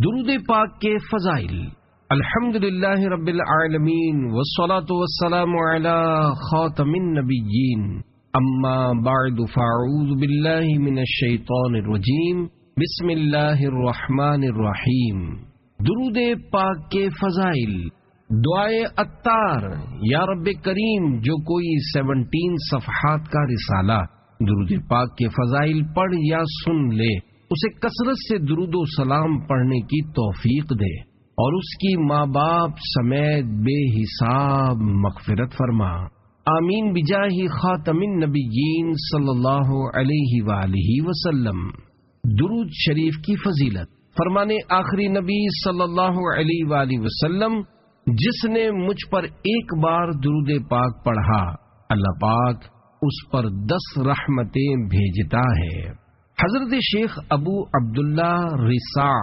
درود پاک کے فضائل۔ الحمدللہ رب العالمین والصلاة والسلام علی خاتم النبیین، اما بعد فاعوذ باللہ من الشیطان الرجیم، بسم اللہ الرحمن الرحیم۔ درود پاک کے فضائل۔ دعائے عطار، یا رب کریم جو کوئی 17 صفحات کا رسالہ درود پاک کے فضائل پڑھ یا سن لے، اسے کثرت سے درود و سلام پڑھنے کی توفیق دے اور اس کی ماں باپ سمیت بے حساب مغفرت فرما، آمین بجاہ خاتم النبیین صلی اللہ علیہ وآلہ وسلم۔ درود شریف کی فضیلت۔ فرمانے آخری نبی صلی اللہ علیہ وآلہ وسلم، جس نے مجھ پر ایک بار درود پاک پڑھا، اللہ پاک اس پر 10 رحمتیں بھیجتا ہے۔ حضرت شیخ ابو عبداللہ رساع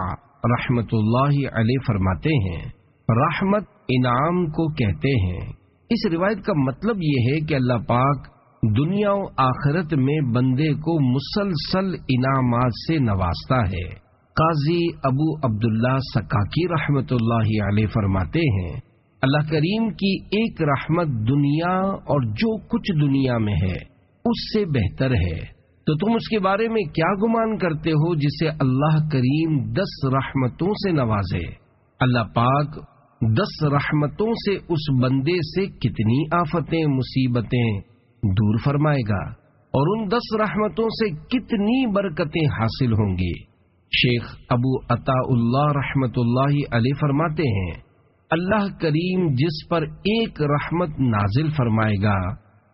رحمت اللہ علیہ فرماتے ہیں، رحمت انعام کو کہتے ہیں۔ اس روایت کا مطلب یہ ہے کہ اللہ پاک دنیا و آخرت میں بندے کو مسلسل انعامات سے نوازتا ہے۔ قاضی ابو عبداللہ سکاکی رحمت اللہ علیہ فرماتے ہیں، اللہ کریم کی ایک رحمت دنیا اور جو کچھ دنیا میں ہے اس سے بہتر ہے، تو تم اس کے بارے میں کیا گمان کرتے ہو جسے اللہ کریم 10 رحمتوں سے نوازے؟ اللہ پاک 10 رحمتوں سے اس بندے سے کتنی آفتیں مصیبتیں دور فرمائے گا اور ان 10 رحمتوں سے کتنی برکتیں حاصل ہوں گی۔ شیخ ابو عطا اللہ رحمت اللہ علیہ فرماتے ہیں، اللہ کریم جس پر ایک رحمت نازل فرمائے گا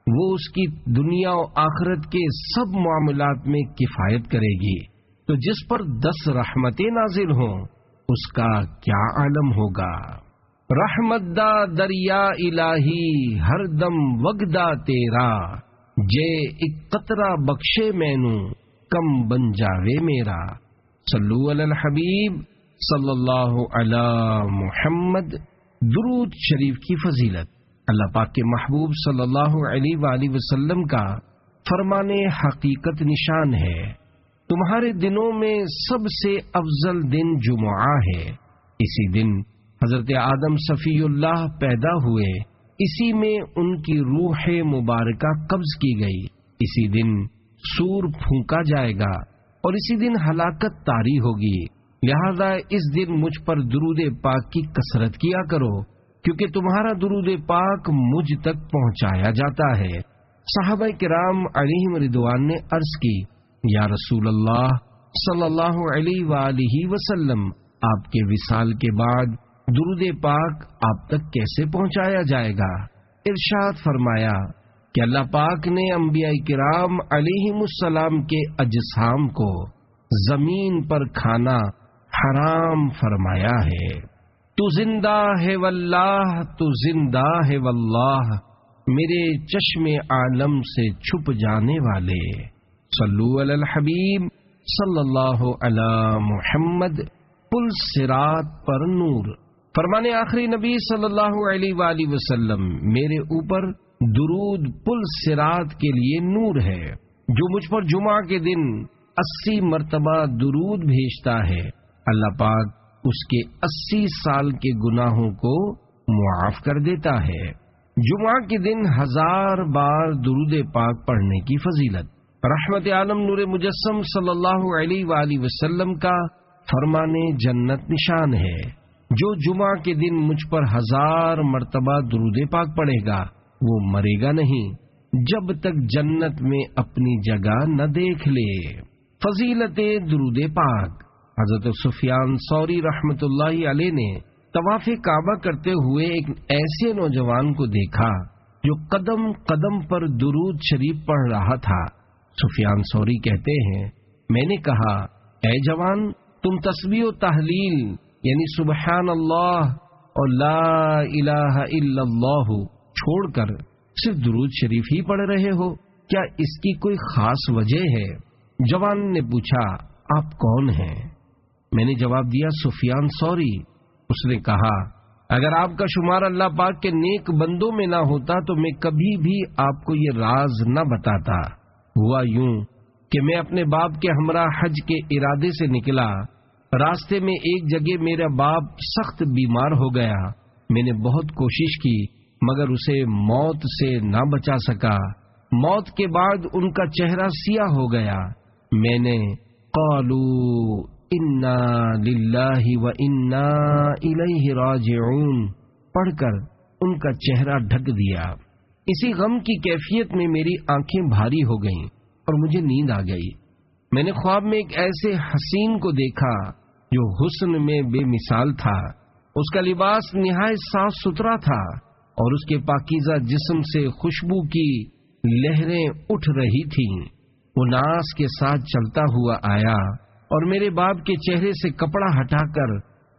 وہ اس کی دنیا و آخرت کے سب معاملات میں کفایت کرے گی، تو جس پر 10 رحمتیں نازل ہوں اس کا کیا عالم ہوگا۔ رحمت دا دریا الہی ہر دم وگدا تیرا، جے ایک قطرہ بخشے مینوں کم بن جاوے میرا۔ صلو علی الحبیب صلی اللہ علی محمد۔ درود شریف کی فضیلت۔ اللہ پاک کے محبوب صلی اللہ علیہ وآلہ وسلم کا فرمان حقیقت نشان ہے، تمہارے دنوں میں سب سے افضل دن جمعہ ہے۔ اسی دن حضرت آدم صفی اللہ پیدا ہوئے، اسی میں ان کی روح مبارکہ قبض کی گئی، اسی دن سور پھونکا جائے گا اور اسی دن ہلاکت طاری ہوگی، لہذا اس دن مجھ پر درود پاک کی کثرت کیا کرو، کیونکہ تمہارا درود پاک مجھ تک پہنچایا جاتا ہے۔ صحابہ کرام علیہم رضوان نے عرض کی، یا رسول اللہ صلی اللہ علیہ وآلہ وسلم، آپ کے وصال کے بعد درود پاک آپ تک کیسے پہنچایا جائے گا؟ ارشاد فرمایا کہ اللہ پاک نے انبیاء کرام علیہم السلام کے اجسام کو زمین پر کھانا حرام فرمایا ہے۔ تو زندہ ہے واللہ، تو زندہ ہے واللہ، میرے چشم عالم سے چھپ جانے والے۔ صلو علی الحبیب صلی اللہ علی محمد۔ پل صراط پر نور۔ فرمانے آخری نبی صلی اللہ علیہ وآلہ وسلم، میرے اوپر درود پل صراط کے لیے نور ہے، جو مجھ پر جمعہ کے دن 80 مرتبہ درود بھیجتا ہے، اللہ پاک اس کے 80 سال کے گناہوں کو معاف کر دیتا ہے۔ جمعہ کے دن 1000 بار درود پاک پڑھنے کی فضیلت۔ رحمت عالم نور مجسم صلی اللہ علیہ وآلہ وسلم کا فرمان جنت نشان ہے، جو جمعہ کے دن مجھ پر 1000 مرتبہ درود پاک پڑھے گا وہ مرے گا نہیں جب تک جنت میں اپنی جگہ نہ دیکھ لے۔ فضیلت درود پاک۔ حضرت سفیان ثوری رحمت اللہ علیہ نے طواف کعبہ کرتے ہوئے ایک ایسے نوجوان کو دیکھا جو قدم قدم پر درود شریف پڑھ رہا تھا۔ سفیان ثوری کہتے ہیں، میں نے کہا، اے جوان، تم تسبیح و تحلیل یعنی سبحان اللہ اور لا الہ الا اللہ چھوڑ کر صرف درود شریف ہی پڑھ رہے ہو، کیا اس کی کوئی خاص وجہ ہے؟ جوان نے پوچھا، آپ کون ہیں؟ میں نے جواب دیا، سفیان ثوری۔ اس نے کہا، اگر آپ کا شمار اللہ پاک کے نیک بندوں میں نہ ہوتا تو میں کبھی بھی آپ کو یہ راز نہ بتاتا۔ ہوا یوں کہ میں اپنے باپ کے ہمراہ حج کے ارادے سے نکلا، راستے میں ایک جگہ میرا باپ سخت بیمار ہو گیا. میں نے بہت کوشش کی مگر اسے موت سے نہ بچا سکا. موت کے بعد ان کا چہرہ سیاہ ہو گیا. میں نے قالوا انا للہ و انا الیہ راجعون پڑھ کر ان کا چہرہ ڈھک دیا. اسی غم کی کیفیت میں میری آنکھیں بھاری ہو گئیں اور مجھے نیند آ گئی. میں نے خواب میں ایک ایسے حسین کو دیکھا جو حسن میں بے مثال تھا. اس کا لباس نہایت صاف ستھرا تھا اور اس کے پاکیزہ جسم سے خوشبو کی لہریں اٹھ رہی تھیں. وہ ناز کے ساتھ چلتا ہوا آیا اور میرے باپ کے چہرے سے کپڑا ہٹا کر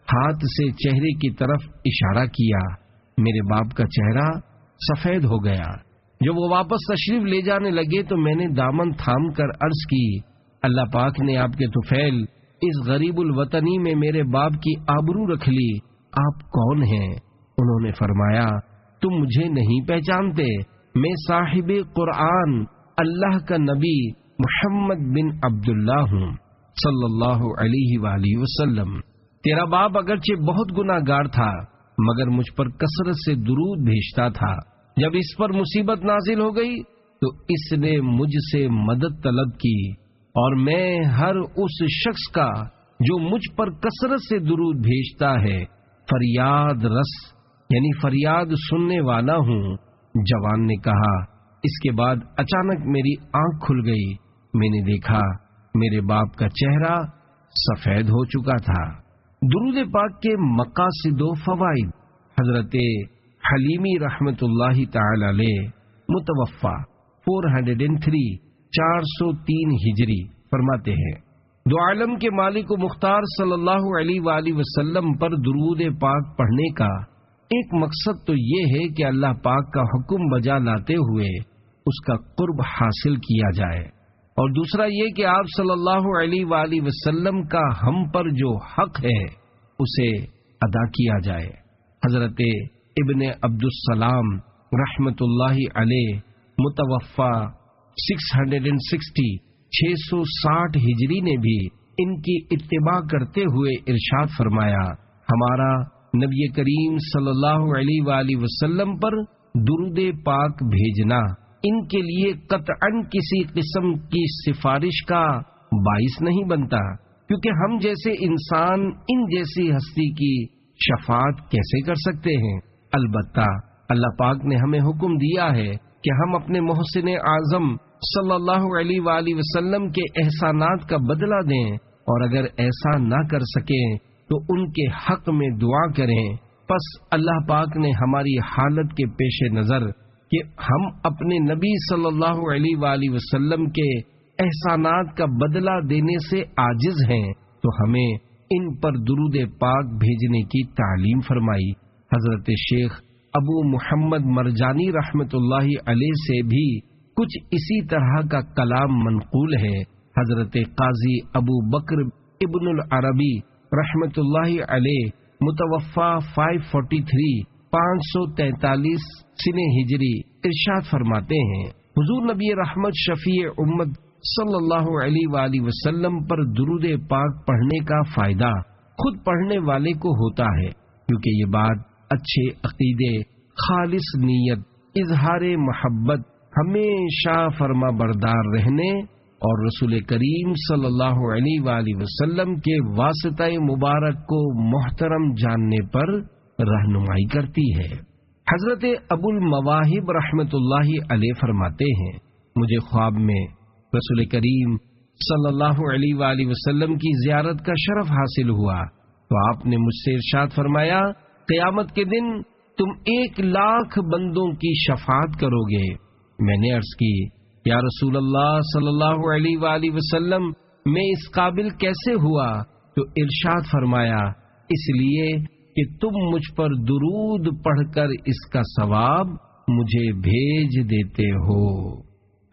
ہاتھ سے چہرے کی طرف اشارہ کیا. میرے باپ کا چہرہ سفید ہو گیا. جب وہ واپس تشریف لے جانے لگے تو میں نے دامن تھام کر عرض کی، اللہ پاک نے آپ کے طفیل اس غریب الوطنی میں میرے باپ کی آبرو رکھ لی. آپ کون ہیں؟ انہوں نے فرمایا، تم مجھے نہیں پہچانتے، میں صاحب قرآن اللہ کا نبی محمد بن عبداللہ ہوں صلی اللہ علیہ وآلہ وسلم. تیرا باپ اگرچہ بہت گناہگار تھا مگر مجھ پر کثرت سے درود بھیجتا تھا. جب اس پر مصیبت نازل ہو گئی تو اس نے مجھ سے مدد طلب کی اور میں ہر اس شخص کا جو مجھ پر کثرت سے درود بھیجتا ہے فریاد رس یعنی فریاد سننے والا ہوں. جوان نے کہا. اس کے بعد اچانک میری آنکھ کھل گئی. میں نے دیکھا میرے باپ کا چہرہ سفید ہو چکا تھا. درود پاک کے مقاصد و فوائد. حضرت حلیمی رحمت اللہ تعالی علیہ متوفا 403 403 ہجری فرماتے ہیں، دو عالم کے مالک و مختار صلی اللہ علیہ وآلہ وسلم پر درود پاک پڑھنے کا ایک مقصد تو یہ ہے کہ اللہ پاک کا حکم بجا لاتے ہوئے اس کا قرب حاصل کیا جائے، اور دوسرا یہ کہ آپ صلی اللہ علیہ وآلہ وسلم کا ہم پر جو حق ہے اسے ادا کیا جائے. حضرت ابن عبدالسلام رحمت اللہ علیہ متوفا 660 ہجری نے بھی ان کی اتباع کرتے ہوئے ارشاد فرمایا، ہمارا نبی کریم صلی اللہ علیہ وآلہ وسلم پر درود پاک بھیجنا ان کے لیے قطعاً کسی قسم کی سفارش کا باعث نہیں بنتا، کیونکہ ہم جیسے انسان ان جیسی ہستی کی شفاعت کیسے کر سکتے ہیں. البتہ اللہ پاک نے ہمیں حکم دیا ہے کہ ہم اپنے محسن اعظم صلی اللہ علیہ وآلہ وسلم کے احسانات کا بدلہ دیں، اور اگر ایسا نہ کر سکیں تو ان کے حق میں دعا کریں. پس اللہ پاک نے ہماری حالت کے پیش نظر کہ ہم اپنے نبی صلی اللہ علیہ وآلہ وسلم کے احسانات کا بدلہ دینے سے عاجز ہیں تو ہمیں ان پر درود پاک بھیجنے کی تعلیم فرمائی. حضرت شیخ ابو محمد مرجانی رحمت اللہ علیہ سے بھی کچھ اسی طرح کا کلام منقول ہے. حضرت قاضی ابو بکر ابن العربی رحمت اللہ علیہ متوفا 543 سنہ ہجری ارشاد فرماتے ہیں، حضور نبی رحمت شفیع امت صلی اللہ علیہ وآلہ وسلم پر درود پاک پڑھنے کا فائدہ خود پڑھنے والے کو ہوتا ہے، کیونکہ یہ بات اچھے عقیدے، خالص نیت، اظہار محبت، ہمیشہ فرما بردار رہنے اور رسول کریم صلی اللہ علیہ وآلہ وسلم کے واسطہ مبارک کو محترم جاننے پر رہنمائی کرتی ہے. حضرت ابو المواہب رحمت اللہ علیہ فرماتے ہیں، مجھے خواب میں رسول کریم صلی اللہ علیہ وآلہ وسلم کی زیارت کا شرف حاصل ہوا تو آپ نے مجھ سے ارشاد فرمایا، قیامت کے دن تم 1,00,000 بندوں کی شفاعت کرو گے. میں نے عرض کی، یا رسول اللہ صلی اللہ علیہ وآلہ وسلم میں اس قابل کیسے ہوا؟ تو ارشاد فرمایا، اس لیے کہ تم مجھ پر درود پڑھ کر اس کا ثواب مجھے بھیج دیتے ہو.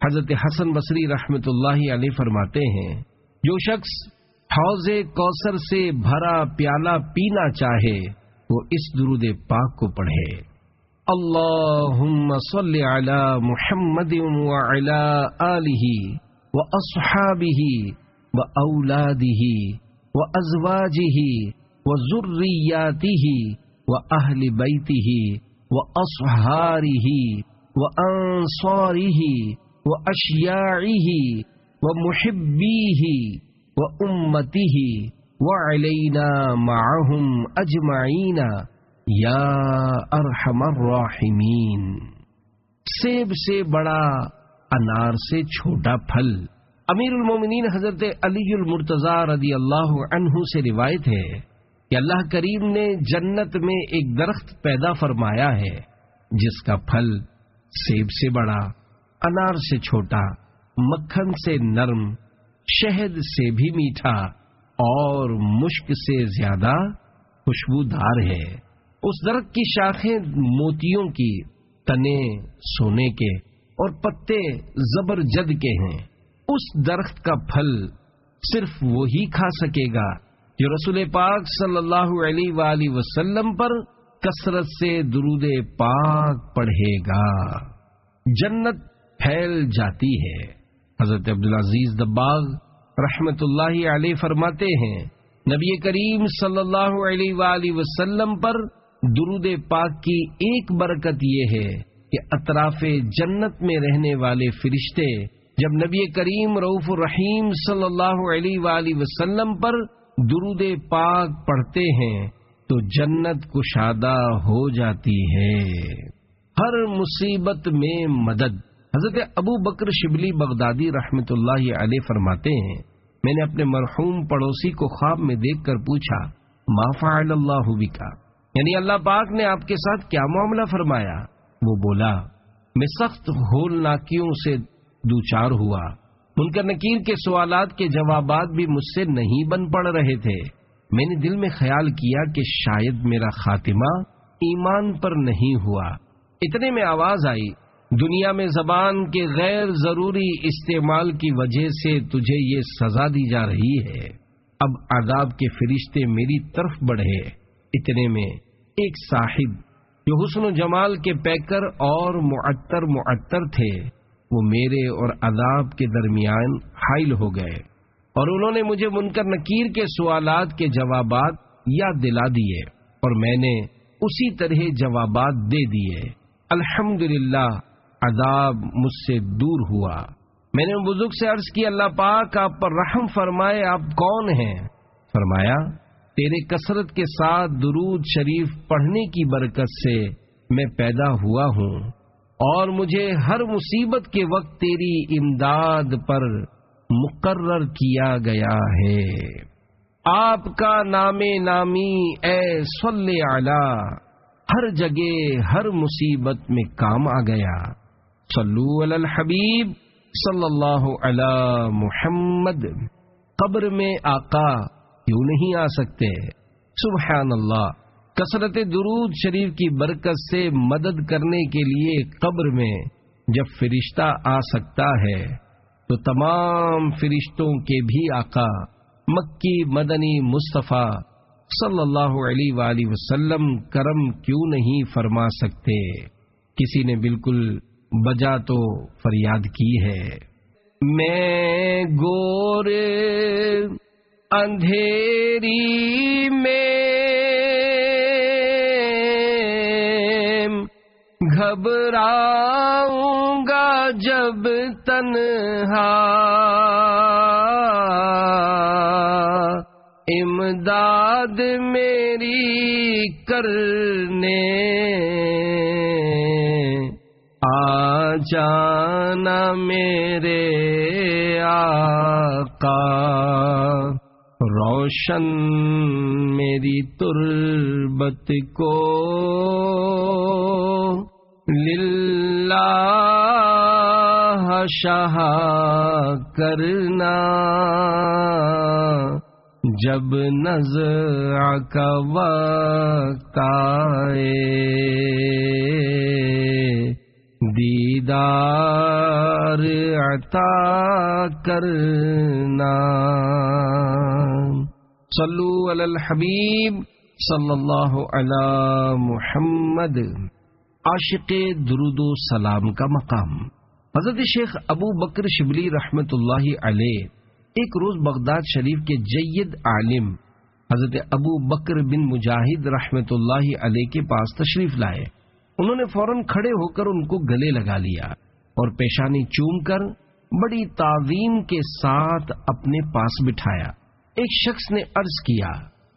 حضرت حسن بصری رحمت اللہ علیہ فرماتے ہیں، جو شخص حوض کوثر سے بھرا پیالہ پینا چاہے وہ اس درود پاک کو پڑھے، اللہم صل علی محمد وعلی آلہ واصحابہ واولادہ وأزواجه وذرياته وأهل بيته وأصهاره وأنصاره وأشياعه ومحبيه وأمته وعلينا معهم أجمعين یا ارحم الراحمین۔ سیب سے بڑا، انار سے چھوٹا پھل۔ امیر المومنین حضرت علی المرتضیٰ رضی اللہ عنہ سے روایت ہے کہ اللہ کریم نے جنت میں ایک درخت پیدا فرمایا ہے جس کا پھل سیب سے بڑا، انار سے چھوٹا، مکھن سے نرم، شہد سے بھی میٹھا اور مشک سے زیادہ خوشبودار ہے۔ اس درخت کی شاخیں موتیوں کی، تنے سونے کے اور پتے زبرجد کے ہیں۔ اس درخت کا پھل صرف وہی کھا سکے گا جو رسول پاک صلی اللہ علیہ وآلہ وسلم پر کثرت سے درود پاک پڑھے گا۔ جنت پھیل جاتی ہے۔ حضرت عبدالعزیز دباغ رحمت اللہ علیہ فرماتے ہیں، نبی کریم صلی اللہ علیہ وآلہ وسلم پر درود پاک کی ایک برکت یہ ہے کہ اطراف جنت میں رہنے والے فرشتے جب نبی کریم رؤوف الرحیم صلی اللہ علیہ وآلہ وسلم پر درود پاک پڑھتے ہیں تو جنت کشادہ ہو جاتی ہے۔ ہر مصیبت میں مدد۔ حضرت ابو بکر شبلی بغدادی رحمت اللہ علیہ فرماتے ہیں، میں نے اپنے مرحوم پڑوسی کو خواب میں دیکھ کر پوچھا، ما فعل اللہ بکا، یعنی اللہ پاک نے آپ کے ساتھ کیا معاملہ فرمایا؟ وہ بولا، میں سخت ہولناکیوں سے دوچار ہوا، منکر نکیر کے سوالات کے جوابات بھی مجھ سے نہیں بن پڑ رہے تھے۔ میں نے دل میں خیال کیا کہ شاید میرا خاتمہ ایمان پر نہیں ہوا۔ اتنے میں آواز آئی، دنیا میں زبان کے غیر ضروری استعمال کی وجہ سے تجھے یہ سزا دی جا رہی ہے۔ اب عذاب کے فرشتے میری طرف بڑھے۔ اتنے میں ایک صاحب جو حسن و جمال کے پیکر اور معطر تھے، وہ میرے اور عذاب کے درمیان حائل ہو گئے اور انہوں نے مجھے منکر نکیر کے سوالات کے جوابات یاد دلا دیے اور میں نے اسی طرح جوابات دے دیے۔ الحمدللہ عذاب مجھ سے دور ہوا۔ میں نے بزرگ سے عرض کی، اللہ پاک آپ پر رحم فرمائے، آپ کون ہیں؟ فرمایا، تیرے کثرت کے ساتھ درود شریف پڑھنے کی برکت سے میں پیدا ہوا ہوں اور مجھے ہر مصیبت کے وقت تیری امداد پر مقرر کیا گیا ہے۔ آپ کا نام نامی اے صلی علی ہر جگہ ہر مصیبت میں کام آ گیا۔ صلو علی الحبیب صلی اللہ علی محمد۔ قبر میں آقا کیوں نہیں آ سکتے؟ سبحان اللہ۔ کثرت درود شریف کی برکت سے مدد کرنے کے لیے قبر میں جب فرشتہ آ سکتا ہے تو تمام فرشتوں کے بھی آقا مکی مدنی مصطفیٰ صلی اللہ علیہ وآلہ وسلم کرم کیوں نہیں فرما سکتے؟ کسی نے بالکل بجا تو فریاد کی ہے، میں گور اندھیری میں گھبراؤں گا جب تنہا، امداد میری کرنے آ جانا میرے آقا، روشن میری تربت کو للہ شاہ کرنا، جب نزع کا وقت آئے دیدار عطا کرنا۔ صلو علی الحبیب صلی اللہ علی محمد۔ عاشق درود و سلام کا مقام۔ حضرت شیخ ابو بکر شبلی رحمت اللہ علیہ ایک روز بغداد شریف کے جید عالم حضرت ابو بکر بن مجاہد رحمت اللہ علیہ کے پاس تشریف لائے۔ انہوں نے فوراً کھڑے ہو کر ان کو گلے لگا لیا اور پیشانی چوم کر بڑی تعظیم کے ساتھ اپنے پاس بٹھایا۔ ایک شخص نے عرض کیا،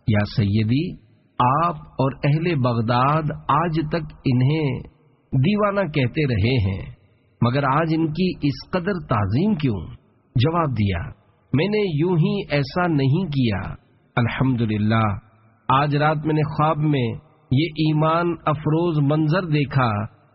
یا سیدی، آپ اور اہل بغداد آج تک انہیں دیوانہ کہتے رہے ہیں، مگر آج ان کی اس قدر تعظیم کیوں؟ جواب دیا، میں نے یوں ہی ایسا نہیں کیا، الحمدللہ آج رات میں نے خواب میں یہ ایمان افروز منظر دیکھا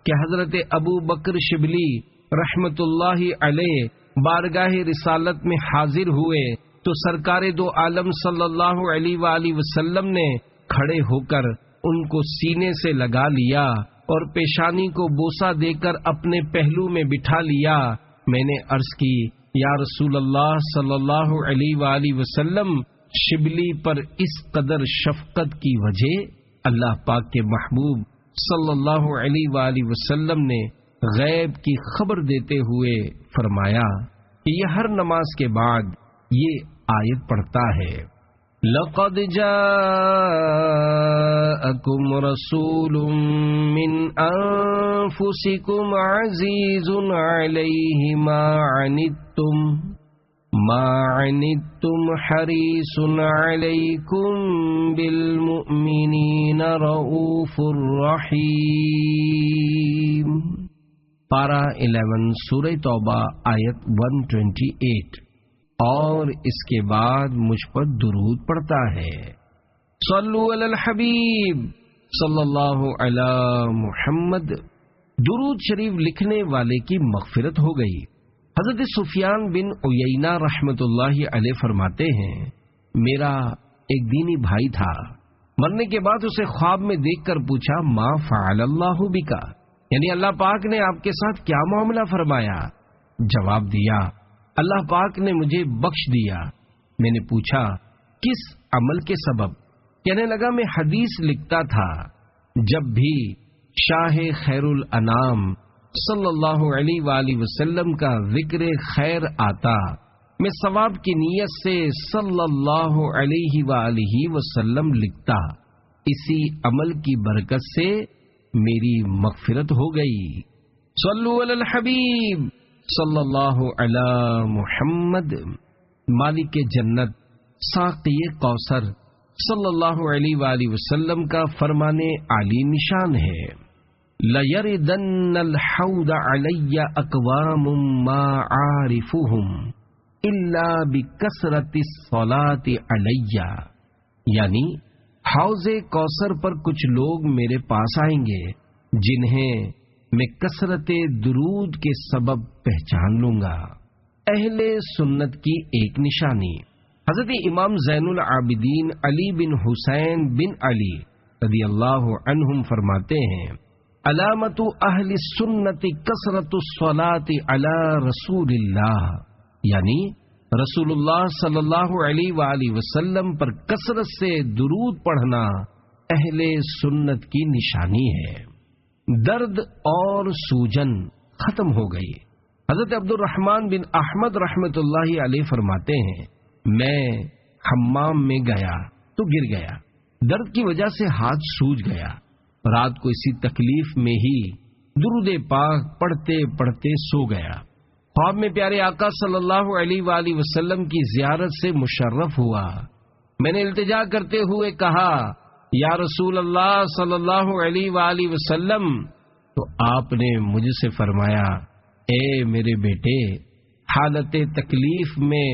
کہ حضرت ابو بکر شبلی رحمت اللہ علیہ بارگاہ رسالت میں حاضر ہوئے تو سرکار دو عالم صلی اللہ علیہ وآلہ وسلم نے کھڑے ہو کر ان کو سینے سے لگا لیا اور پیشانی کو بوسہ دے کر اپنے پہلو میں بٹھا لیا۔ میں نے عرض کی، یا رسول اللہ صلی اللہ علیہ وآلہ وسلم، شبلی پر اس قدر شفقت کی وجہ؟ اللہ پاک کے محبوب صلی اللہ علیہ وآلہ وسلم نے غیب کی خبر دیتے ہوئے فرمایا کہ یہ ہر نماز کے بعد یہ آیت پڑھتا ہے، لَقَدْ جَاءَكُمْ رَسُولٌ مِّنْ أَنفُسِكُمْ عَزِيزٌ عَلَيْهِ مَا عَنِتُّمْ حَرِيصٌ عَلَيْكُمْ بِالْمُؤْمِنِينَ رَءُوفٌ رَحِيمٌ۔ پارہ 11 سورہ توبہ آیت 128۔ اور اس کے بعد مجھ پر درود پڑتا ہے، صلو علی الحبیب صلی اللہ علی محمد۔ درود شریف لکھنے والے کی مغفرت ہو گئی۔ حضرت سفیان بن عیینہ رحمت اللہ علیہ فرماتے ہیں، میرا ایک دینی بھائی تھا، مرنے کے بعد اسے خواب میں دیکھ کر پوچھا، ما فعل اللہ بکا، یعنی اللہ پاک نے آپ کے ساتھ کیا معاملہ فرمایا؟ جواب دیا، اللہ پاک نے مجھے بخش دیا۔ میں نے پوچھا، کس عمل کے سبب؟ کہنے لگا، میں حدیث لکھتا تھا، جب بھی شاہ خیر الانام صلی اللہ علیہ وآلہ وسلم کا ذکر خیر آتا، میں ثواب کی نیت سے صلی اللہ علیہ وآلہ وسلم لکھتا، اسی عمل کی برکت سے میری مغفرت ہو گئی۔ صلو علی الحبیب صلی اللہ علی محمد۔ مالک جنت ساقی کوثر صلی اللہ علیہ وآلہ وسلم کا فرمان عالی نشان ہے، لَيَرِدَنَّ الْحَوْضَ عَلَيَّ أَقْوَامٌ مَا عَارِفُهُمْ إِلَّا بِكَثْرَةِ الصَّلَاةِ عَلَيَّ، یعنی حوض کوثر پر کچھ لوگ میرے پاس آئیں گے جنہیں میں کثرت درود کے سبب پہچان لوں گا۔ اہل سنت کی ایک نشانی، حضرت امام زین العابدین علی بن حسین بن علی رضی اللہ عنہم فرماتے ہیں، علامت اہل سنت کثرت الصلاۃ علی رسول اللہ، یعنی رسول اللہ صلی اللہ علیہ وآلہ وسلم پر کثرت سے درود پڑھنا اہل سنت کی نشانی ہے۔ درد اور سوجن ختم ہو گئی۔ حضرت عبد الرحمن بن احمد رحمت اللہ علیہ فرماتے ہیں، میں حمام میں گیا تو گر گیا، درد کی وجہ سے ہاتھ سوج گیا، رات کو اسی تکلیف میں ہی درود پاک پڑھتے پڑھتے سو گیا۔ خواب میں پیارے آقا صلی اللہ علیہ وآلہ وسلم کی زیارت سے مشرف ہوا۔ میں نے التجا کرتے ہوئے کہا، یا رسول اللہ صلی اللہ علیہ وآلہ وسلم، تو آپ نے مجھ سے فرمایا، اے میرے بیٹے، حالت تکلیف میں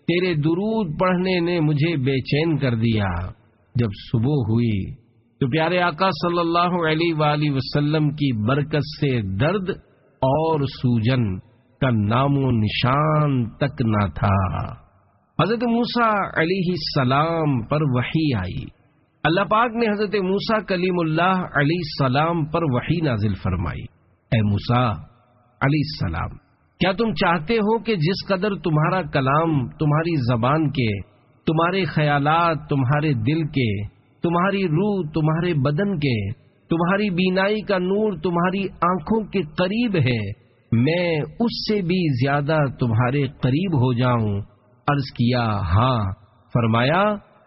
تیرے درود پڑھنے نے مجھے بے چین کر دیا۔ جب صبح ہوئی تو پیارے آقا صلی اللہ علیہ وآلہ وسلم کی برکت سے درد اور سوجن کا نام و نشان تک نہ تھا۔ حضرت موسیٰ علیہ السلام پر وحی آئی، اللہ پاک نے حضرت موسیٰ کلیم اللہ علیہ السلام پر وحی نازل فرمائی، اے موسیٰ علیہ السلام، کیا تم چاہتے ہو کہ جس قدر تمہارا کلام تمہاری زبان کے، تمہارے خیالات تمہارے دل کے، تمہاری روح تمہارے بدن کے، تمہاری بینائی کا نور تمہاری آنکھوں کے قریب ہے، میں اس سے بھی زیادہ تمہارے قریب ہو جاؤں عرض کیا ہاں. فرمایا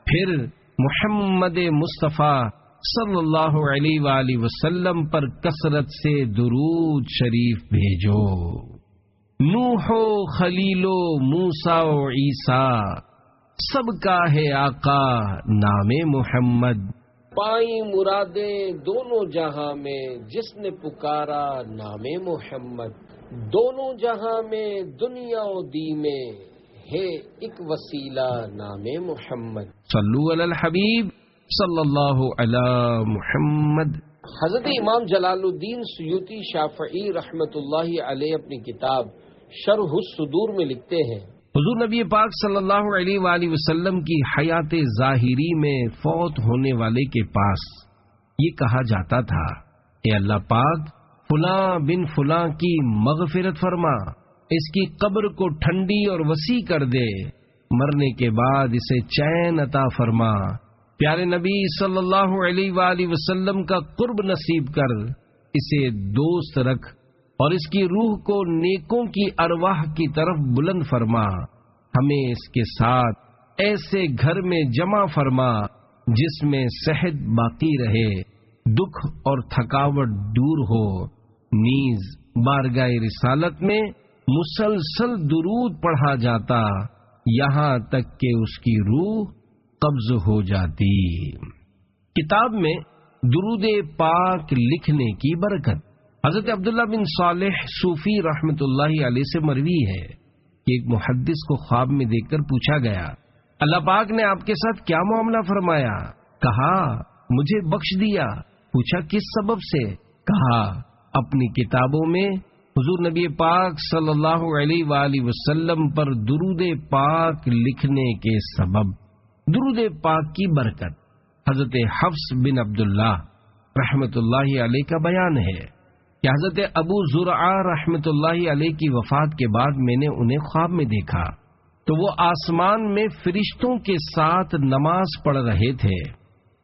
پھر محمد مصطفیٰ صلی اللہ علیہ وآلہ وسلم پر کثرت سے درود شریف بھیجو. نوح و خلیل و موسیٰ و عیسیٰ سب کا ہے آقا نام محمد. پائیں مرادیں دونوں جہاں میں جس نے پکارا نام محمد. دونوں جہاں میں دنیا و دی میں ہے ایک وسیلہ نام محمد. صلو علی الحبیب صلی اللہ علی محمد. حضرت امام جلال الدین سیوطی شافعی رحمۃ اللہ علیہ اپنی کتاب شرح الصدور میں لکھتے ہیں حضور نبی پاک صلی اللہ علیہ وآلہ وسلم کی حیات ظاہری میں فوت ہونے والے کے پاس یہ کہا جاتا تھا اے اللہ پاک فلاں بن فلاں کی مغفرت فرما، اس کی قبر کو ٹھنڈی اور وسیع کر دے، مرنے کے بعد اسے چین عطا فرما، پیارے نبی صلی اللہ علیہ وآلہ وسلم کا قرب نصیب کر، اسے دوست رکھ اور اس کی روح کو نیکوں کی ارواح کی طرف بلند فرما، ہمیں اس کے ساتھ ایسے گھر میں جمع فرما جس میں صحت باقی رہے، دکھ اور تھکاوٹ دور ہو، نیز بارگاہ رسالت میں مسلسل درود پڑھا جاتا یہاں تک کہ اس کی روح قبض ہو جاتی۔ کتاب میں درود پاک لکھنے کی برکت۔ حضرت عبداللہ بن صالح صوفی رحمت اللہ علیہ سے مروی ہے کہ ایک محدث کو خواب میں دیکھ کر پوچھا گیا، اللہ پاک نے آپ کے ساتھ کیا معاملہ فرمایا؟ کہا مجھے بخش دیا۔ پوچھا کس سبب سے؟ کہا اپنی کتابوں میں حضور نبی پاک صلی اللہ علیہ وآلہ وسلم پر درود پاک لکھنے کے سبب۔ درود پاک کی برکت۔ حضرت حفص بن عبداللہ رحمت اللہ علیہ کا بیان ہے کہ حضرت ابو زرعہ رحمت اللہ علیہ کی وفات کے بعد میں نے انہیں خواب میں دیکھا تو وہ آسمان میں فرشتوں کے ساتھ نماز پڑھ رہے تھے۔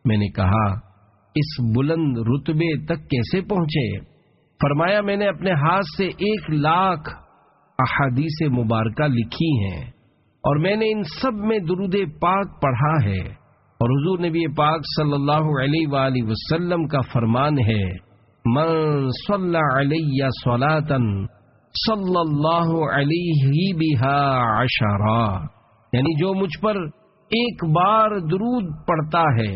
میں نے کہا اس بلند رتبے تک کیسے پہنچے؟ فرمایا میں نے اپنے ہاتھ سے 1,00,000 احادیث مبارکہ لکھی ہیں اور میں نے ان سب میں درود پاک پڑھا ہے، اور حضور نبی پاک صلی اللہ علیہ وآلہ وسلم کا فرمان ہے من صلی علی صلاۃ صلی اللہ علیہ بها 10، یعنی جو مجھ پر ایک بار درود پڑھتا ہے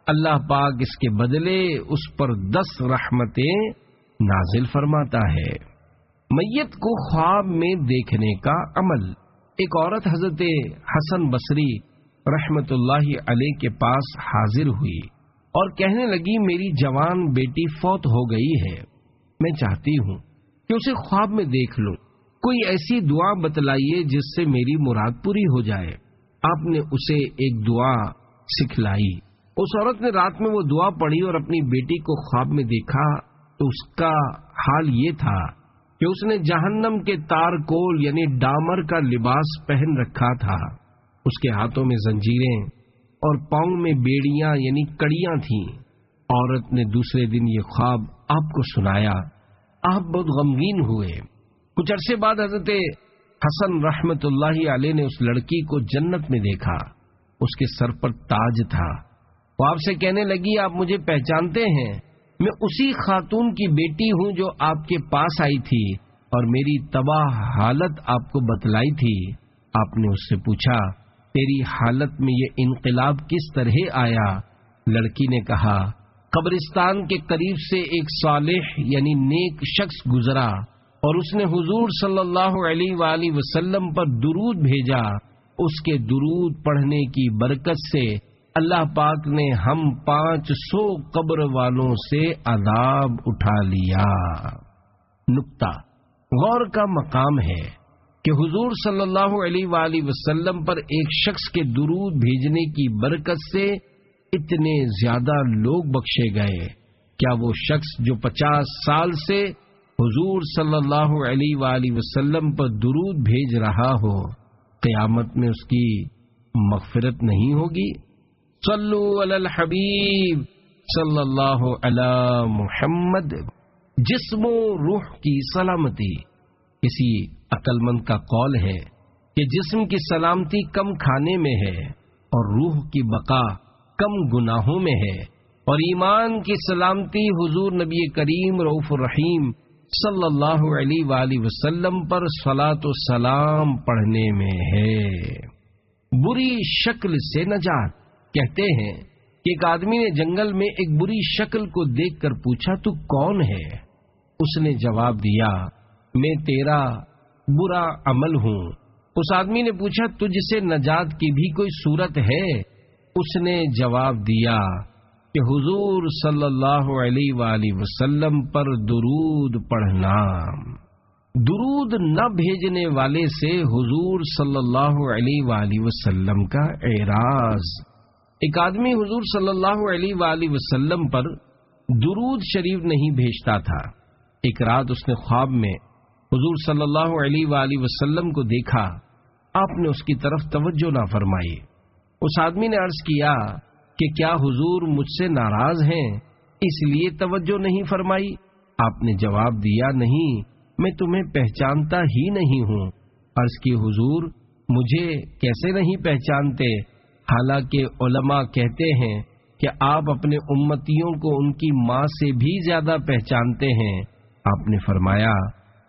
اللہ پاک اس کے بدلے اس پر 10 رحمتیں نازل فرماتا ہے۔ میت کو خواب میں دیکھنے کا عمل۔ ایک عورت حضرت حسن بصری رحمت اللہ علیہ کے پاس حاضر ہوئی اور کہنے لگی میری جوان بیٹی فوت ہو گئی ہے، میں چاہتی ہوں کہ اسے خواب میں دیکھ لوں، کوئی ایسی دعا بتلائیے جس سے میری مراد پوری ہو جائے۔ آپ نے اسے ایک دعا سکھلائی۔ اس عورت نے رات میں وہ دعا پڑھی اور اپنی بیٹی کو خواب میں دیکھا تو اس کا حال یہ تھا کہ اس نے جہنم کے تارکول یعنی ڈامر کا لباس پہن رکھا تھا، اس کے ہاتھوں میں زنجیریں اور پاؤں میں بیڑیاں یعنی کڑیاں تھیں۔ عورت نے دوسرے دن یہ خواب آپ کو سنایا، آپ بہت غمگین ہوئے۔ کچھ عرصے بعد حضرت حسن رحمت اللہ علیہ نے اس لڑکی کو جنت میں دیکھا، اس کے سر پر تاج تھا۔ وہ آپ سے کہنے لگی آپ مجھے پہچانتے ہیں؟ میں اسی خاتون کی بیٹی ہوں جو آپ کے پاس آئی تھی اور میری تباہ حالت آپ کو بتلائی تھی۔ آپ نے اس سے پوچھا تیری حالت میں یہ انقلاب کس طرح آیا؟ لڑکی نے کہا قبرستان کے قریب سے ایک صالح یعنی نیک شخص گزرا اور اس نے حضور صلی اللہ علیہ وآلہ وسلم پر درود بھیجا، اس کے درود پڑھنے کی برکت سے اللہ پاک نے ہم 500 قبر والوں سے عذاب اٹھا لیا۔ نکتہ غور کا مقام ہے کہ حضور صلی اللہ علیہ وآلہ وسلم پر ایک شخص کے درود بھیجنے کی برکت سے اتنے زیادہ لوگ بخشے گئے۔ کیا وہ شخص جو 50 سال سے حضور صلی اللہ علیہ وآلہ وسلم پر درود بھیج رہا ہو، قیامت میں اس کی مغفرت نہیں ہوگی؟ صلو علی الحبیب صلی اللہ علی محمد۔ جسم و روح کی سلامتی۔ کسی عقل مند کا قول ہے کہ جسم کی سلامتی کم کھانے میں ہے اور روح کی بقا کم گناہوں میں ہے، اور ایمان کی سلامتی حضور نبی کریم رؤوف الرحیم صلی اللہ علیہ وآلہ وسلم پر صلاۃ و سلام پڑھنے میں ہے۔ بری شکل سے نجات۔ کہتے ہیں کہ ایک آدمی نے جنگل میں ایک بری شکل کو دیکھ کر پوچھا، تو کون ہے؟ اس نے جواب دیا، میں تیرا برا عمل ہوں۔ اس آدمی نے پوچھا، تجھ سے نجات کی بھی کوئی صورت ہے؟ اس نے جواب دیا کہ حضور صلی اللہ علیہ وآلہ وسلم پر درود پڑھنا۔ درود نہ بھیجنے والے سے حضور صلی اللہ علیہ وآلہ وسلم کا اعراض۔ ایک آدمی حضور صلی اللہ علیہ وآلہ وسلم پر درود شریف نہیں بھیجتا تھا۔ ایک رات اس نے خواب میں حضور صلی اللہ علیہ وآلہ وسلم کو دیکھا۔ آپ نے اس کی طرف توجہ نہ فرمائی۔ اس آدمی نے عرض کیا کہ کیا حضور مجھ سے ناراض ہیں، اس لیے توجہ نہیں فرمائی؟ آپ نے جواب دیا، نہیں، میں تمہیں پہچانتا ہی نہیں ہوں۔ عرض کی، حضور مجھے کیسے نہیں پہچانتے؟ حالانکہ علماء کہتے ہیں کہ آپ اپنے امتیوں کو ان کی ماں سے بھی زیادہ پہچانتے ہیں۔ آپ نے فرمایا،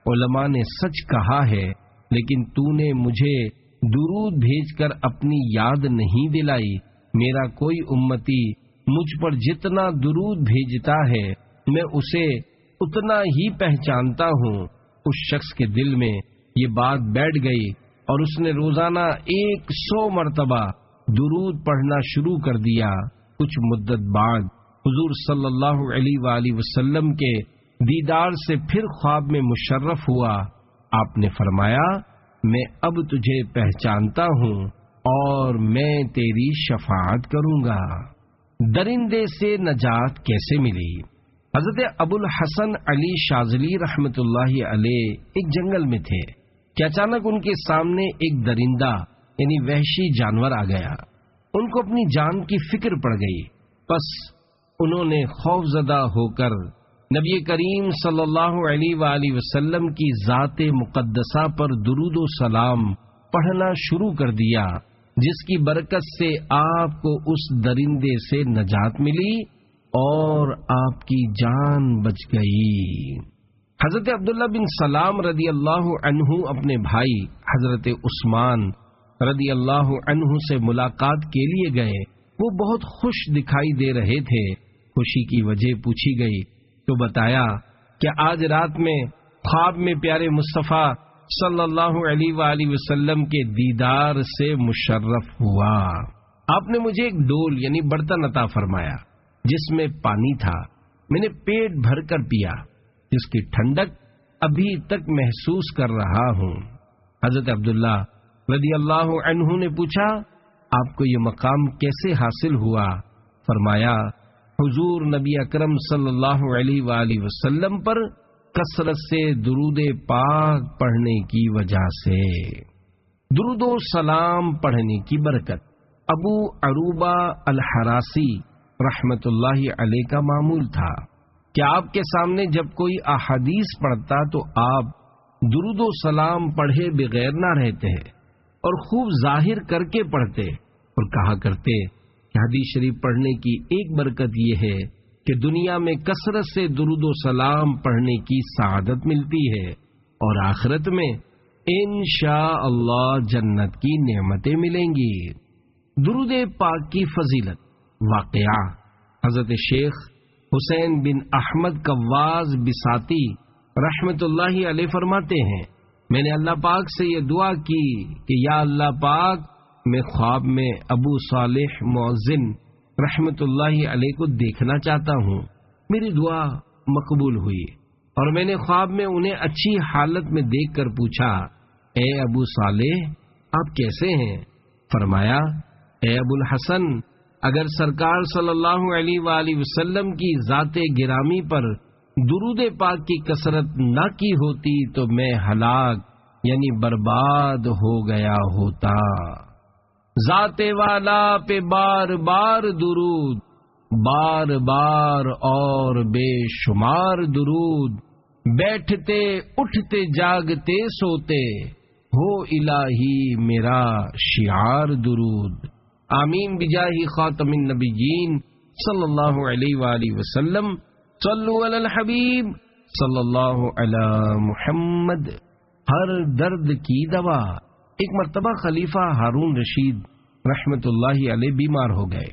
علماء نے سچ کہا ہے، لیکن تو نے مجھے درود بھیج کر اپنی یاد نہیں دلائی۔ میرا کوئی امتی مجھ پر جتنا درود بھیجتا ہے میں اسے اتنا ہی پہچانتا ہوں۔ اس شخص کے دل میں یہ بات بیٹھ گئی اور اس نے روزانہ 100 مرتبہ درود پڑھنا شروع کر دیا۔ کچھ مدت بعد حضور صلی اللہ علیہ وآلہ وسلم کے دیدار سے پھر خواب میں مشرف ہوا۔ آپ نے فرمایا، میں اب تجھے پہچانتا ہوں اور میں تیری شفاعت کروں گا۔ درندے سے نجات کیسے ملی؟ حضرت ابو الحسن علی شاذلی رحمت اللہ علیہ ایک جنگل میں تھے کہ اچانک ان کے سامنے ایک درندہ یعنی وحشی جانور آ گیا۔ ان کو اپنی جان کی فکر پڑ گئی، بس انہوں نے خوف زدہ ہو کر نبی کریم صلی اللہ علیہ وآلہ وسلم کی ذات مقدسہ پر درود و سلام پڑھنا شروع کر دیا، جس کی برکت سے آپ کو اس درندے سے نجات ملی اور آپ کی جان بچ گئی۔ حضرت عبداللہ بن سلام رضی اللہ عنہ اپنے بھائی حضرت عثمان رضی اللہ عنہ سے ملاقات کے لیے گئے۔ وہ بہت خوش دکھائی دے رہے تھے۔ خوشی کی وجہ پوچھی گئی تو بتایا کہ آج رات میں خواب میں پیارے مصطفیٰ صلی اللہ علیہ وآلہ وسلم کے دیدار سے مشرف ہوا۔ آپ نے مجھے ایک ڈول یعنی برتن عطا فرمایا جس میں پانی تھا۔ میں نے پیٹ بھر کر پیا، جس کی ٹھنڈک ابھی تک محسوس کر رہا ہوں۔ حضرت عبداللہ رضی اللہ عنہ نے پوچھا، آپ کو یہ مقام کیسے حاصل ہوا؟ فرمایا، حضور نبی اکرم صلی اللہ علیہ وآلہ وسلم پر کثرت سے درود پاک پڑھنے کی وجہ سے۔ درود و سلام پڑھنے کی برکت۔ ابو عروبہ الحراسی رحمت اللہ علیہ کا معمول تھا کہ آپ کے سامنے جب کوئی احادیث پڑھتا تو آپ درود و سلام پڑھے بغیر نہ رہتے اور خوب ظاہر کر کے پڑھتے اور کہا کرتے کہ حدیث شریف پڑھنے کی ایک برکت یہ ہے کہ دنیا میں کثرت سے درود و سلام پڑھنے کی سعادت ملتی ہے اور آخرت میں انشاءاللہ جنت کی نعمتیں ملیں گی۔ درود پاک کی فضیلت۔ واقعہ، حضرت شیخ حسین بن احمد قواز بساتی رحمت اللہ علیہ فرماتے ہیں، میں نے اللہ پاک سے یہ دعا کی کہ یا اللہ پاک، میں خواب میں ابو صالح مؤذن رحمت اللہ علیہ کو دیکھنا چاہتا ہوں۔ میری دعا مقبول ہوئی اور میں نے خواب میں انہیں اچھی حالت میں دیکھ کر پوچھا، اے ابو صالح، آپ کیسے ہیں؟ فرمایا، اے ابو الحسن، اگر سرکار صلی اللہ علیہ وآلہ وسلم کی ذات گرامی پر درود پاک کی کثرت نہ کی ہوتی تو میں ہلاک یعنی برباد ہو گیا ہوتا۔ ذات والا پہ بار بار درود، بار بار اور بے شمار درود، بیٹھتے اٹھتے جاگتے سوتے ہو الہی میرا شعار درود۔ آمین بجاہ خاتم النبیین صلی اللہ علیہ وآلہ وسلم۔ صلو علی الحبیب صلی اللہ علی محمد۔ ہر درد کی دوا۔ ایک مرتبہ خلیفہ ہارون رشید رحمت اللہ علیہ بیمار ہو گئے،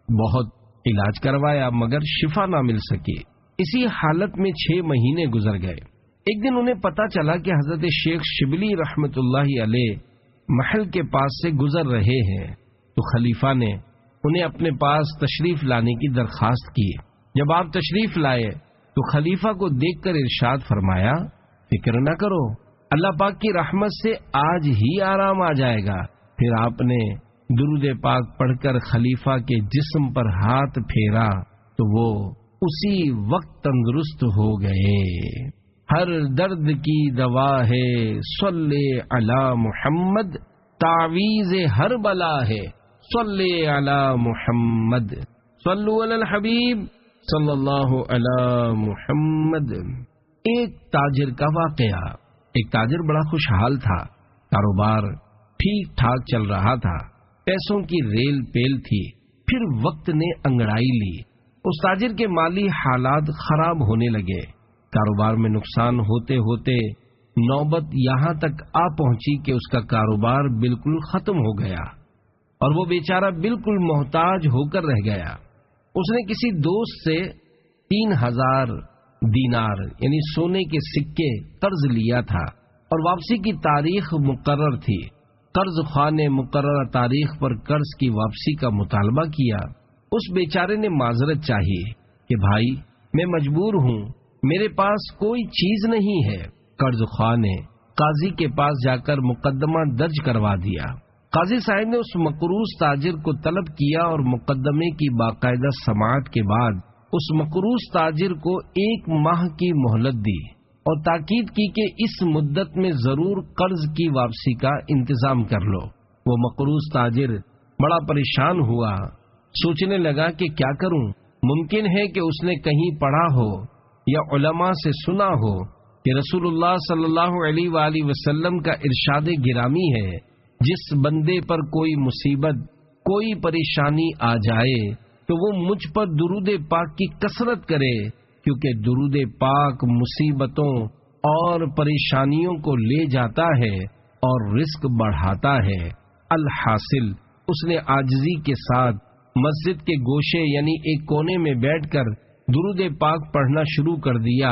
بہت علاج کروایا مگر شفا نہ مل سکی۔ اسی حالت میں 6 مہینے گزر گئے۔ ایک دن انہیں پتا چلا کہ حضرت شیخ شبلی رحمت اللہ علیہ محل کے پاس سے گزر رہے ہیں، تو خلیفہ نے انہیں اپنے پاس تشریف لانے کی درخواست کی۔ جب آپ تشریف لائے تو خلیفہ کو دیکھ کر ارشاد فرمایا، فکر نہ کرو، اللہ پاک کی رحمت سے آج ہی آرام آ جائے گا۔ پھر آپ نے درود پاک پڑھ کر خلیفہ کے جسم پر ہاتھ پھیرا تو وہ اسی وقت تندرست ہو گئے۔ ہر درد کی دوا ہے صلی علی محمد، تعویذ ہر بلا ہے صلی علی محمد۔ صلو علی الحبیب صلی اللہ علی محمد۔ ایک تاجر کا واقعہ۔ ایک تاجر بڑا خوشحال تھا، کاروبار ٹھیک ٹھاک چل رہا تھا، پیسوں کی ریل پیل تھی۔ پھر وقت نے انگڑائی لی، اس تاجر کے مالی حالات خراب ہونے لگے، کاروبار میں نقصان ہوتے ہوتے نوبت یہاں تک آ پہنچی کہ اس کا کاروبار بالکل ختم ہو گیا اور وہ بیچارہ بالکل محتاج ہو کر رہ گیا۔ اس نے کسی دوست سے 3000 دینار یعنی سونے کے سکے قرض لیا تھا اور واپسی کی تاریخ مقرر تھی۔ قرض خواہ نے مقررہ تاریخ پر قرض کی واپسی کا مطالبہ کیا۔ اس بیچارے نے معذرت چاہی کہ بھائی میں مجبور ہوں، میرے پاس کوئی چیز نہیں ہے۔ قرض خواہ نے قاضی کے پاس جا کر مقدمہ درج کروا دیا۔ قاضی صاحب نے اس مقروض تاجر کو طلب کیا اور مقدمے کی باقاعدہ سماعت کے بعد اس مقروض تاجر کو 1 ماہ کی مہلت دی اور تاکید کی کہ اس مدت میں ضرور قرض کی واپسی کا انتظام کر لو۔ وہ مقروض تاجر بڑا پریشان ہوا، سوچنے لگا کہ کیا کروں۔ ممکن ہے کہ اس نے کہیں پڑھا ہو یا علماء سے سنا ہو کہ رسول اللہ صلی اللہ علیہ وآلہ وسلم کا ارشاد گرامی ہے، جس بندے پر کوئی مصیبت کوئی پریشانی آ جائے تو وہ مجھ پر درود پاک کی کثرت کرے، کیونکہ درود پاک مصیبتوں اور پریشانیوں کو لے جاتا ہے اور رزق بڑھاتا ہے۔ الحاصل اس نے عاجزی کے ساتھ مسجد کے گوشے یعنی ایک کونے میں بیٹھ کر درود پاک پڑھنا شروع کر دیا۔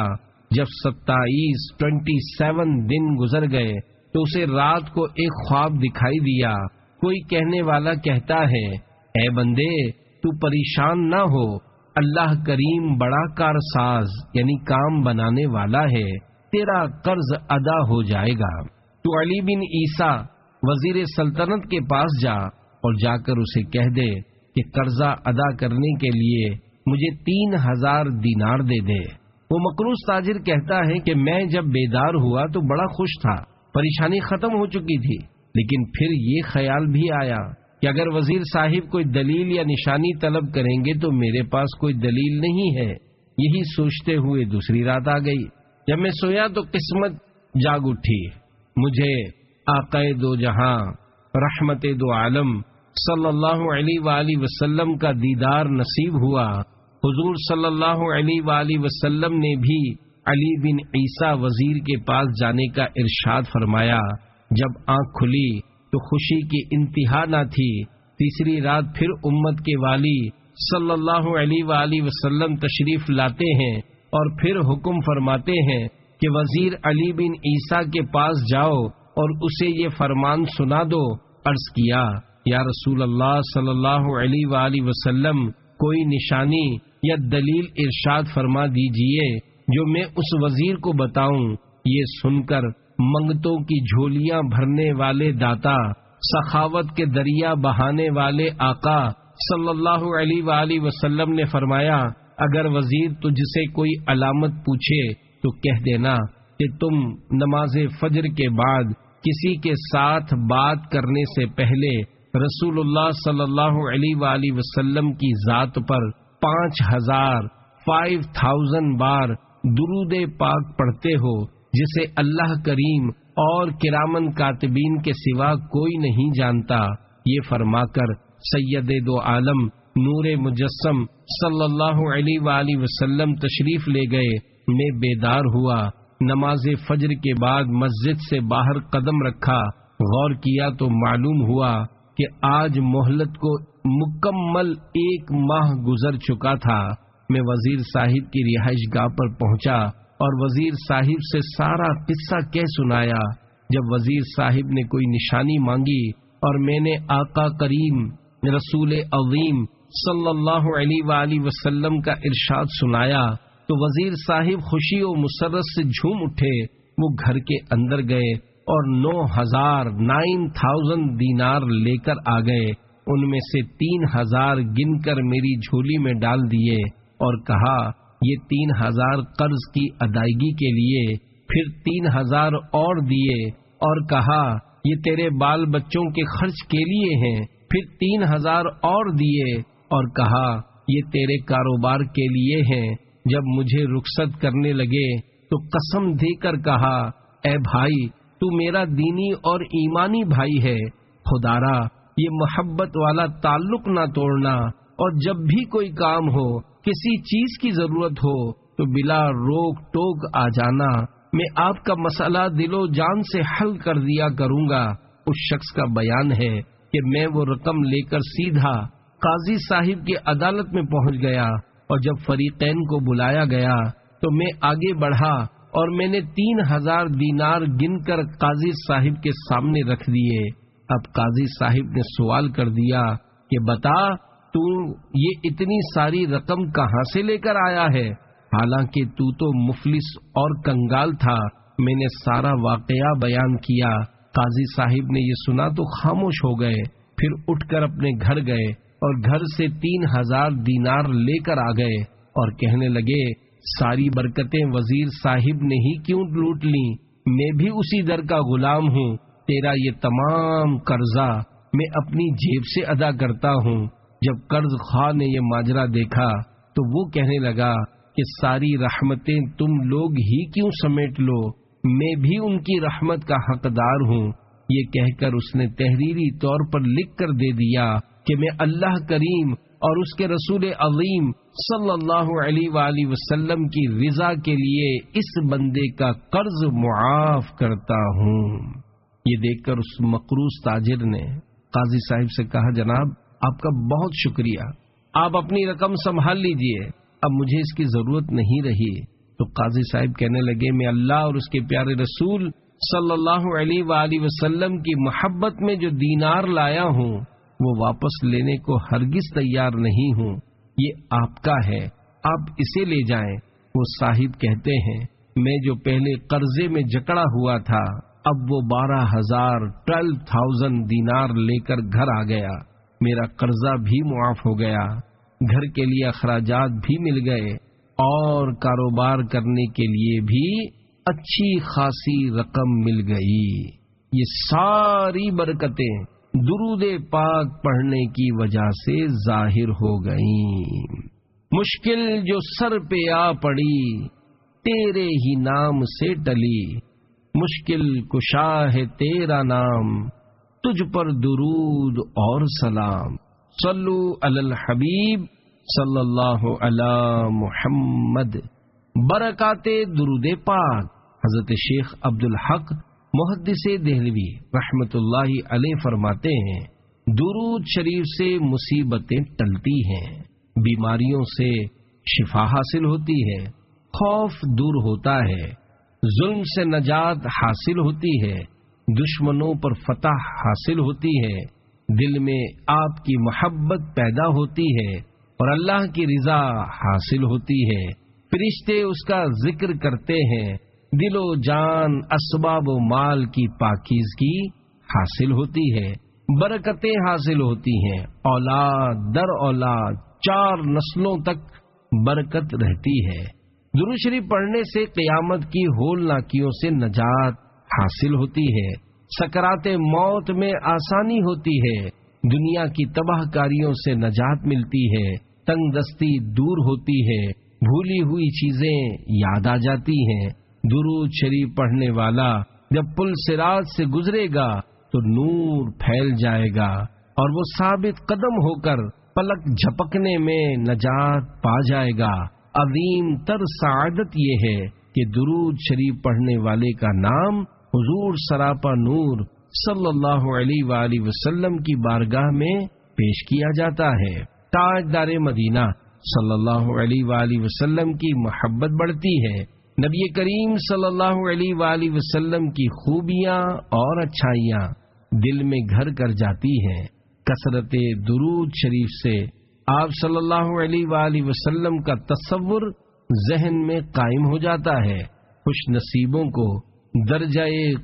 جب 27 دن گزر گئے تو اسے رات کو ایک خواب دکھائی دیا۔ کوئی کہنے والا کہتا ہے، اے بندے تو پریشان نہ ہو، اللہ کریم بڑا کارساز یعنی کام بنانے والا ہے، تیرا قرض ادا ہو جائے گا۔ تو علی بن عیسیٰ وزیر سلطنت کے پاس جا اور جا کر اسے کہہ دے کہ قرضہ ادا کرنے کے لیے مجھے 3000 دینار دے دے۔ وہ مقروض تاجر کہتا ہے کہ میں جب بیدار ہوا تو بڑا خوش تھا، پریشانی ختم ہو چکی تھی، لیکن پھر یہ خیال بھی آیا کہ اگر وزیر صاحب کوئی دلیل یا نشانی طلب کریں گے تو میرے پاس کوئی دلیل نہیں ہے۔ یہی سوچتے ہوئے دوسری رات آ گئی۔ جب میں سویا تو قسمت جاگ اٹھی، مجھے آقا دو جہاں رحمت دو عالم صلی اللہ علیہ وآلہ وسلم کا دیدار نصیب ہوا۔ حضور صلی اللہ علیہ وآلہ وسلم نے بھی علی بن عیسیٰ وزیر کے پاس جانے کا ارشاد فرمایا۔ جب آنکھ کھلی تو خوشی کی انتہا نہ تھی۔ تیسری رات پھر امت کے والی صلی اللہ علیہ وآلہ وسلم تشریف لاتے ہیں اور پھر حکم فرماتے ہیں کہ وزیر علی بن عیسیٰ کے پاس جاؤ اور اسے یہ فرمان سنا دو۔ عرض کیا، یا رسول اللہ صلی اللہ علیہ وآلہ وسلم، کوئی نشانی یا دلیل ارشاد فرما دیجئے جو میں اس وزیر کو بتاؤں۔ یہ سن کر منگتوں کی جھولیاں بھرنے والے داتا، سخاوت کے دریا بہانے والے آقا صلی اللہ علیہ وآلہ وسلم نے فرمایا، اگر وزیر تجھ سے کوئی علامت پوچھے تو کہہ دینا کہ تم نماز فجر کے بعد کسی کے ساتھ بات کرنے سے پہلے رسول اللہ صلی اللہ علیہ وآلہ وسلم کی ذات پر 5000 بار درود پاک پڑھتے ہو، جسے اللہ کریم اور کرامن کاتبین کے سوا کوئی نہیں جانتا، یہ فرما کر سید دو عالم نور مجسم صلی اللہ علیہ وآلہ وسلم تشریف لے گئے۔ میں بیدار ہوا، نماز فجر کے بعد مسجد سے باہر قدم رکھا، غور کیا تو معلوم ہوا کہ آج مہلت کو مکمل 1 ماہ گزر چکا تھا۔ میں وزیر صاحب کی رہائش گاہ پر پہنچا اور وزیر صاحب سے سارا قصہ کہہ سنایا۔ جب وزیر صاحب نے کوئی نشانی مانگی اور میں نے آقا کریم رسول عظیم صلی اللہ علیہ وآلہ وسلم کا ارشاد سنایا تو وزیر صاحب خوشی و مسرت سے جھوم اٹھے۔ وہ گھر کے اندر گئے اور 9,000 دینار لے کر آ گئے۔ ان میں سے 3,000 گن کر میری جھولی میں ڈال دیے اور کہا یہ 3,000 قرض کی ادائیگی کے لیے، پھر 3,000 اور دیے اور کہا یہ تیرے بال بچوں کے خرچ کے لیے ہیں، پھر 3,000 اور دیے اور کہا یہ تیرے کاروبار کے لیے ہیں۔ جب مجھے رخصت کرنے لگے تو قسم دے کر کہا اے بھائی تو میرا دینی اور ایمانی بھائی ہے، خدارا یہ محبت والا تعلق نہ توڑنا، اور جب بھی کوئی کام ہو، کسی چیز کی ضرورت ہو تو بلا روک ٹوک آ جانا، میں آپ کا مسئلہ دل و جان سے حل کر دیا کروں گا۔ اس شخص کا بیان ہے کہ میں وہ رقم لے کر سیدھا قاضی صاحب کی عدالت میں پہنچ گیا، اور جب فریقین کو بلایا گیا تو میں آگے بڑھا اور میں نے 3,000 دینار گن کر قاضی صاحب کے سامنے رکھ دیے۔ اب قاضی صاحب نے سوال کر دیا کہ بتا تو یہ اتنی ساری رقم کہاں سے لے کر آیا ہے، حالانکہ تو مفلس اور کنگال تھا۔ میں نے سارا واقعہ بیان کیا۔ قاضی صاحب نے یہ سنا تو خاموش ہو گئے، پھر اٹھ کر اپنے گھر گئے اور گھر سے 3,000 دینار لے کر آ گئے اور کہنے لگے ساری برکتیں وزیر صاحب نے ہی کیوں لوٹ لیں، میں بھی اسی در کا غلام ہوں، تیرا یہ تمام قرضہ میں اپنی جیب سے ادا کرتا ہوں۔ جب قرض خواہ نے یہ ماجرا دیکھا تو وہ کہنے لگا کہ ساری رحمتیں تم لوگ ہی کیوں سمیٹ لو، میں بھی ان کی رحمت کا حقدار ہوں۔ یہ کہہ کر اس نے تحریری طور پر لکھ کر دے دیا کہ میں اللہ کریم اور اس کے رسول عظیم صلی اللہ علیہ وآلہ وسلم کی رضا کے لیے اس بندے کا قرض معاف کرتا ہوں۔ یہ دیکھ کر اس مقروض تاجر نے قاضی صاحب سے کہا جناب آپ کا بہت شکریہ، آپ اپنی رقم سنبھال لیجئے، اب مجھے اس کی ضرورت نہیں رہی۔ تو قاضی صاحب کہنے لگے میں اللہ اور اس کے پیارے رسول صلی اللہ علیہ وآلہ وسلم کی محبت میں جو دینار لایا ہوں وہ واپس لینے کو ہرگز تیار نہیں ہوں، یہ آپ کا ہے، آپ اسے لے جائیں۔ وہ صاحب کہتے ہیں میں جو پہلے قرضے میں جکڑا ہوا تھا اب وہ 12,000 دینار لے کر گھر آ گیا، میرا قرضہ بھی معاف ہو گیا، گھر کے لیے اخراجات بھی مل گئے اور کاروبار کرنے کے لیے بھی اچھی خاصی رقم مل گئی۔ یہ ساری برکتیں درود پاک پڑھنے کی وجہ سے ظاہر ہو گئیں۔ مشکل جو سر پہ آ پڑی تیرے ہی نام سے ٹلی، مشکل کشا ہے تیرا نام، تجھ پر درود اور سلام، صلو علی الحبیب صلی اللہ علی محمد۔ برکات درود پاک۔ حضرت شیخ عبدالحق محدث دہلوی رحمت اللہ علیہ فرماتے ہیں درود شریف سے مصیبتیں ٹلتی ہیں، بیماریوں سے شفا حاصل ہوتی ہے، خوف دور ہوتا ہے، ظلم سے نجات حاصل ہوتی ہے، دشمنوں پر فتح حاصل ہوتی ہے، دل میں آپ کی محبت پیدا ہوتی ہے اور اللہ کی رضا حاصل ہوتی ہے، فرشتے اس کا ذکر کرتے ہیں، دل و جان اسباب و مال کی پاکیزگی حاصل ہوتی ہے، برکتیں حاصل ہوتی ہیں، اولاد در اولاد 4 نسلوں تک برکت رہتی ہے۔ درود شریف پڑھنے سے قیامت کی ہول ناکیوں سے نجات حاصل ہوتی ہے، سکرات موت میں آسانی ہوتی ہے، دنیا کی تباہ کاریوں سے نجات ملتی ہے، تنگ دستی دور ہوتی ہے، بھولی ہوئی چیزیں یاد آ جاتی ہیں۔ درود شریف پڑھنے والا جب پل صراط سے گزرے گا تو نور پھیل جائے گا اور وہ ثابت قدم ہو کر پلک جھپکنے میں نجات پا جائے گا۔ عظیم تر سعادت یہ ہے کہ درود شریف پڑھنے والے کا نام حضور سراپا نور صلی اللہ علیہ وآلہ وسلم کی بارگاہ میں پیش کیا جاتا ہے۔ تاجدار مدینہ صلی اللہ علیہ وآلہ وسلم کی محبت بڑھتی ہے۔ نبی کریم صلی اللہ علیہ وآلہ وسلم کی خوبیاں اور اچھائیاں دل میں گھر کر جاتی ہیں۔ کثرت درود شریف سے آپ صلی اللہ علیہ وآلہ وسلم کا تصور ذہن میں قائم ہو جاتا ہے۔ خوش نصیبوں کو درجہ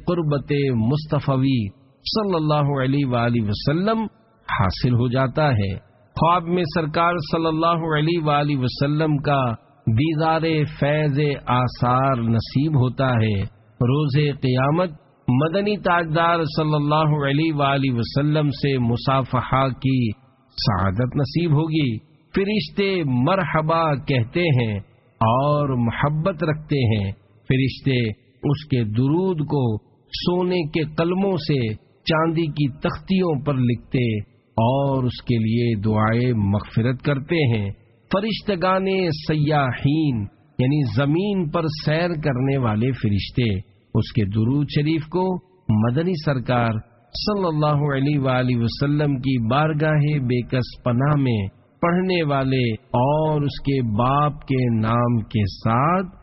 قربت مصطفی صلی اللہ علیہ وآلہ وسلم حاصل ہو جاتا ہے۔ خواب میں سرکار صلی اللہ علیہ وآلہ وسلم کا دیدار فیض آثار نصیب ہوتا ہے۔ روز قیامت مدنی تاجدار صلی اللہ علیہ وآلہ وسلم سے مصافحہ کی سعادت نصیب ہوگی۔ فرشتے مرحبا کہتے ہیں اور محبت رکھتے ہیں۔ فرشتے اس کے درود کو سونے کے قلموں سے چاندی کی تختیوں پر لکھتے اور اس کے لیے دعائیں مغفرت کرتے ہیں۔ فرشتگان سیاحین یعنی زمین پر سیر کرنے والے فرشتے اس کے درود شریف کو مدنی سرکار صلی اللہ علیہ وآلہ وسلم کی بارگاہ بے کس پناہ میں پڑھنے والے اور اس کے باپ کے نام کے ساتھ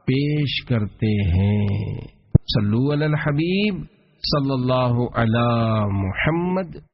پیش کرتے ہیں۔ صلو علی الحبیب صلی اللہ علی محمد۔